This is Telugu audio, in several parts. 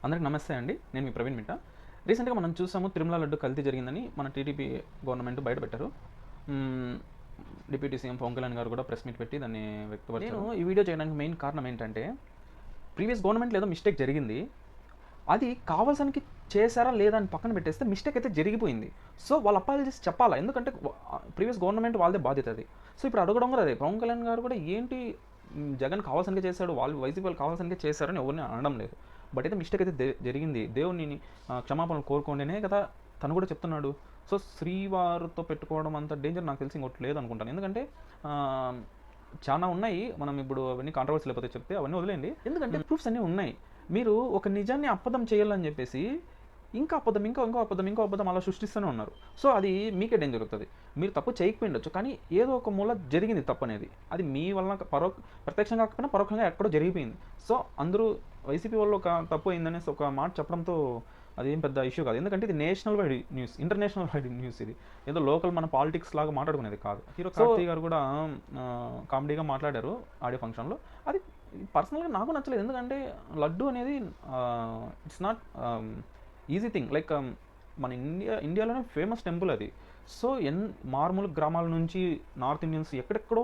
అందరికి నమస్తే అండి. నేను మీ ప్రవీణ్ మిట్ట. రీసెంట్‌గా మనం చూసాము తిరుమల లడ్డు కల్తీ జరిగిందని మన టీడీపీ గవర్నమెంట్ బయటపెట్టారు. హ్మ్. డిప్యూటీ సీఎం పవన్ కళ్యాణ్ గారు కూడా ప్రెస్ మీట్ పెట్టి దాన్ని వ్యక్తపరిచారు. నేను ఈ వీడియో చేయడానికి మెయిన్ కారణం ఏంటంటే, ప్రీవియస్ గవర్నమెంట్‌లో ఏదో మిస్టేక్ జరిగింది. అది కావాల్సనికి చేశారా లేదా అని పక్కన పెట్టేస్తే మిస్టేక్ అయితే జరిగిపోయింది. సో, వాళ్ళు అపాలజీస్ చెప్పాలా. ఎందుకంటే ప్రీవియస్ గవర్నమెంట్ వాళ్ళదే బాధ్యత అది. సో, ఇప్పుడు అడగడం కూడా అదే. పవన్ కళ్యాణ్ గారు కూడా ఏంటి జగన్ కావాల్సనికే చేశాడు, వాళ్ళు వైసీపీ వాళ్ళు కావాల్సనికే చేశారని ఎవరిని అనడం లేదు. బట్ అయితే మిస్టేక్ అయితే జరిగింది. దేవుడిని క్షమాపణలు కోరుకోండినే కదా తను కూడా చెప్తున్నాడు. సో, శ్రీవారితో పెట్టుకోవడం అంత డేంజర్ నాకు తెలిసి ఇంకోటి లేదనుకుంటాను. ఎందుకంటే చాలా ఉన్నాయి. మనం ఇప్పుడు అవన్నీ కాంట్రవర్సీ లేకపోతే చెప్తే అవన్నీ వదిలేయండి. ఎందుకంటే ప్రూఫ్స్ అన్నీ ఉన్నాయి. మీరు ఒక నిజాన్ని అబద్ధం చేయాలని చెప్పేసి ఇంకా అబద్ధం, ఇంకో అబద్ధం అలా సృష్టిస్తూనే ఉన్నారు. సో, అది మీకే డేంజర్ జరుగుతుంది. మీరు తప్పు చేయకపోయిండొచ్చు, కానీ ఏదో ఒక మూల జరిగింది తప్పు అనేది. అది మీ వలన ప్రత్యక్షంగా కాకపోయినా పరోక్షంగా ఎక్కడో జరిగిపోయింది. సో, అందరూ వైసీపీ వాళ్ళు ఒక తప్పు అయిందనేసి ఒక మాట చెప్పడంతో అదేం పెద్ద ఇష్యూ కాదు. ఎందుకంటే ఇది national wide news, international wide news. ఇది ఏదో లోకల్ మన పాలిటిక్స్ లాగా మాట్లాడుకునేది కాదు. హీరో కార్తీ గారు కూడా కామెడీగా మాట్లాడారు ఆడియో ఫంక్షన్లో. అది పర్సనల్గా నాకు నచ్చలేదు. ఎందుకంటే లడ్డు అనేది it's not easy thing. Like మన ఇండియాలోనే ఫేమస్ టెంపుల్ అది. సో, మారుమూల గ్రామాల నుంచి నార్త్ ఇండియన్స్ ఎక్కడెక్కడో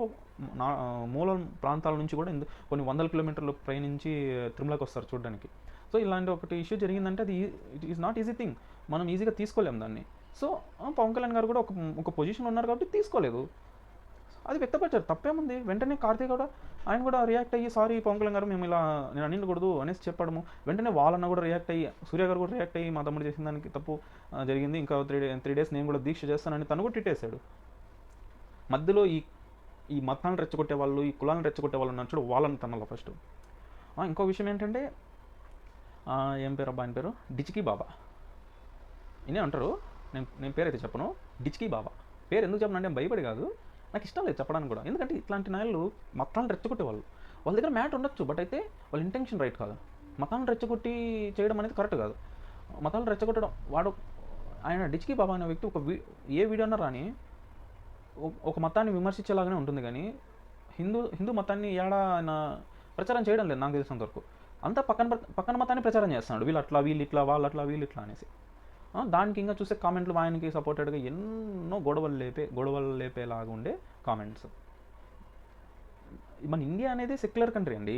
మూల ప్రాంతాల నుంచి కూడా కొన్ని వందల కిలోమీటర్లు ప్రయాణించి తిరుమలకి వస్తారు చూడడానికి. సో, ఇలాంటి ఒకటి ఇష్యూ జరిగిందంటే అది it is not easy thing. మనం ఈజీగా తీసుకోలేము దాన్ని. సో, పవన్ కళ్యాణ్ గారు కూడా ఒక పొజిషన్లో ఉన్నారు కాబట్టి తీసుకోలేదు. అది వ్యక్తపరిచారు, తప్పేముంది. వెంటనే కార్తీక్ కూడా ఆయన కూడా రియాక్ట్ అయ్యి సారీ పవన్ కళ్యాణ్ గారు మేము ఇలా నేను అనిండకూడదు అనేసి చెప్పడము. వెంటనే వాళ్ళన్న కూడా రియాక్ట్ అయ్యి, సూర్య గారు కూడా రియాక్ట్ అయ్యి మా తమ్ముడు చేసిన దానికి తప్పు జరిగింది, ఇంకా 3 days నేను కూడా దీక్ష చేస్తానని తను కూడా తిట్టేశాడు. మధ్యలో ఈ మతాలను రెచ్చగొట్టే వాళ్ళు, ఈ కులాలను రెచ్చగొట్టే వాళ్ళు నచ్చడు, వాళ్ళని తనలో ఫస్ట్. ఇంకో విషయం ఏంటంటే ఏం పేరు అబ్బా ఆయన పేరు, డిచ్కీ బాబా ఇనే అంటారు. నేను పేరు అయితే చెప్పను. డిచ్కీ బాబా పేరు ఎందుకు చెప్పను అంటే భయపడి కాదు, నాకు ఇష్టం లేదు చెప్పడానికి కూడా. ఎందుకంటే ఇట్లాంటి నాయలు మతాలను రెచ్చగొట్టే వాళ్ళ దగ్గర మ్యాటర్ ఉండొచ్చు, బట్ అయితే వాళ్ళ ఇంటెన్షన్ రైట్ కాదు. మతాలను రెచ్చగొట్టి చేయడం అనేది కరెక్ట్ కాదు. మతాలను రెచ్చగొట్టడం ఆయన డిచ్కీ బాబా అనే వ్యక్తి ఏ వీడియో అన్నా రాని ఒక మతాన్ని విమర్శించేలాగానే ఉంటుంది, కానీ హిందూ మతాన్ని ఆయన ప్రచారం చేయడం లేదు నాకు తెలిసినంత వరకు. అంతా పక్కన మతాన్ని ప్రచారం చేస్తున్నాడు. వీళ్ళు ఇట్లా వాళ్ళు అట్లా వీళ్ళు ఇట్లా అనేసి. దానికి ఇంకా చూస్తే కామెంట్లు ఆయనకి సపోర్టెడ్గా ఎన్నో గొడవలు లేపేలాగా ఉండే కామెంట్స్. మన ఇండియా అనేది సెక్యులర్ కంట్రీ అండి,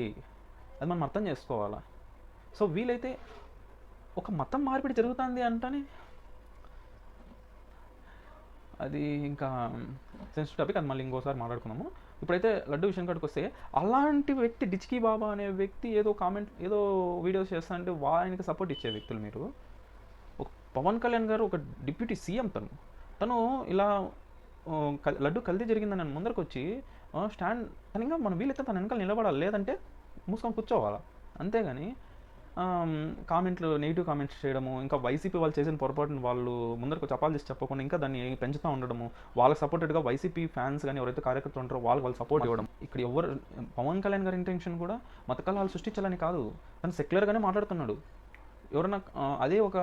అది మనం అర్థం చేసుకోవాలా. సో, వీలైతే ఒక మతం మార్పిడి జరుగుతుంది అంటేనే అది ఇంకా సెన్సిటివ్ టాపిక్, అది మళ్ళీ ఇంకోసారి మాట్లాడుకున్నాము. ఇప్పుడైతే లడ్డు విషయం కాడికి వస్తే, అలాంటి వ్యక్తి డిచ్కీ బాబా అనే వ్యక్తి ఏదో వీడియోస్ చేస్తా అంటే ఆయనకి సపోర్ట్ ఇచ్చే వ్యక్తులు మీరు. పవన్ కళ్యాణ్ గారు ఒక డిప్యూటీ సీఎం, తను ఇలా లడ్డు కల్తీ జరిగిందని ముందరకు వచ్చి తనగా మనం వీలైతే తన వెనకాల నిలబడాలి, లేదంటే మూసుకొని కూర్చోవాలా. అంతేగాని నెగిటివ్ కామెంట్స్ చేయడము, ఇంకా వైసీపీ వాళ్ళు చేసిన పొరపాటును వాళ్ళు ముందరకు వచ్చి అపాలజీస్ చెప్పకుండా ఇంకా దాన్ని పెంచుతూ ఉండడము, వాళ్ళకి సపోర్టెడ్గా వైసీపీ ఫ్యాన్స్ కానీ ఎవరైతే కార్యకర్తలు ఉంటారో వాళ్ళు సపోర్ట్ ఇవ్వడం. ఇక్కడ పవన్ కళ్యాణ్ గారి ఇంటెన్షన్ కూడా మత కలహాలు సృష్టించాలని కాదు, తను సెక్యులర్గానే మాట్లాడుతున్నాడు. ఎవరన్నా అదే ఒక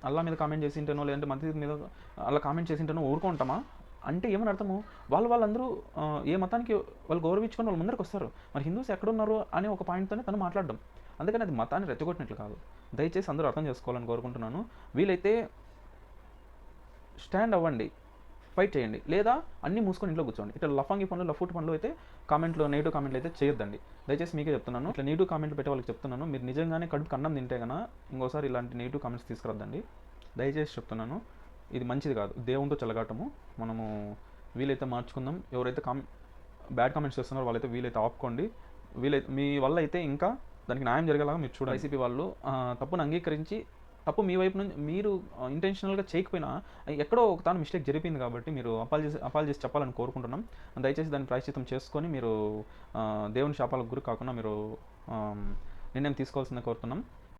అల్లా మీద కామెంట్ చేసి ఉంటేనో, లేదంటే మసీద్ మీద అలా కామెంట్ చేసి ఉంటేనో ఊరుకుంటామా అంటే ఏమని అర్థము? వాళ్ళందరూ ఏ మతానికి వాళ్ళు గౌరవించుకొని వాళ్ళు ముందరకు వస్తారు. మరి హిందూస్ ఎక్కడున్నారు అనే ఒక పాయింట్తోనే తను మాట్లాడడం. అందుకని అది మతాన్ని రెచ్చగొట్టినట్లు కాదు. దయచేసి అందరూ అర్థం చేసుకోవాలని కోరుకుంటున్నాను. వీలైతే స్టాండ్ అవ్వండి, ఫైట్ చేయండి, లేదా అన్నీ మూసుకొని ఇంట్లో కూర్చోండి. ఇట్లా లఫూట్ పనులు అయితే నెగిటివ్ కామెంట్లు అయితే చేయొద్దండి. దయచేసి మీకే చెప్తున్నాను. ఇట్లా నెగిటివ్ కామెంట్లు పెట్టే వాళ్ళకి చెప్తున్నాను, మీరు నిజంగానే కడుపుకి అన్నం తింటే కన్నా ఇంకోసారి ఇలాంటి నెగిటివ్ కామెంట్స్ తీసుకురద్దండి. దయచేసి చెప్తున్నాను, ఇది మంచిది కాదు. దేవునితో చెలగాటము. మనము వీలైతే మార్చుకుందాం. ఎవరైతే బ్యాడ్ కామెంట్స్ చేస్తున్నారో వాళ్ళైతే వీలైతే ఆపుకోండి. మీ వల్ల అయితే ఇంకా దానికి న్యాయం జరిగేలాగా మీరు చూడండి. వైసీపీ వాళ్ళు తప్పును అంగీకరించి, తప్పు మీ వైపు నుంచి మీరు ఇంటెన్షనల్గా చేయకపోయినా ఎక్కడో ఒక తాను మిస్టేక్ జరిపింది కాబట్టి మీరు అపాలజీస్ చెప్పాలని కోరుకుంటున్నాం. దయచేసి దాన్ని ప్రాయశ్చిత్తం చేసుకొని మీరు దేవుని శాపాలకు గురి కాకుండా మీరు నిర్ణయం తీసుకోవాల్సిందే కోరుతున్నాం.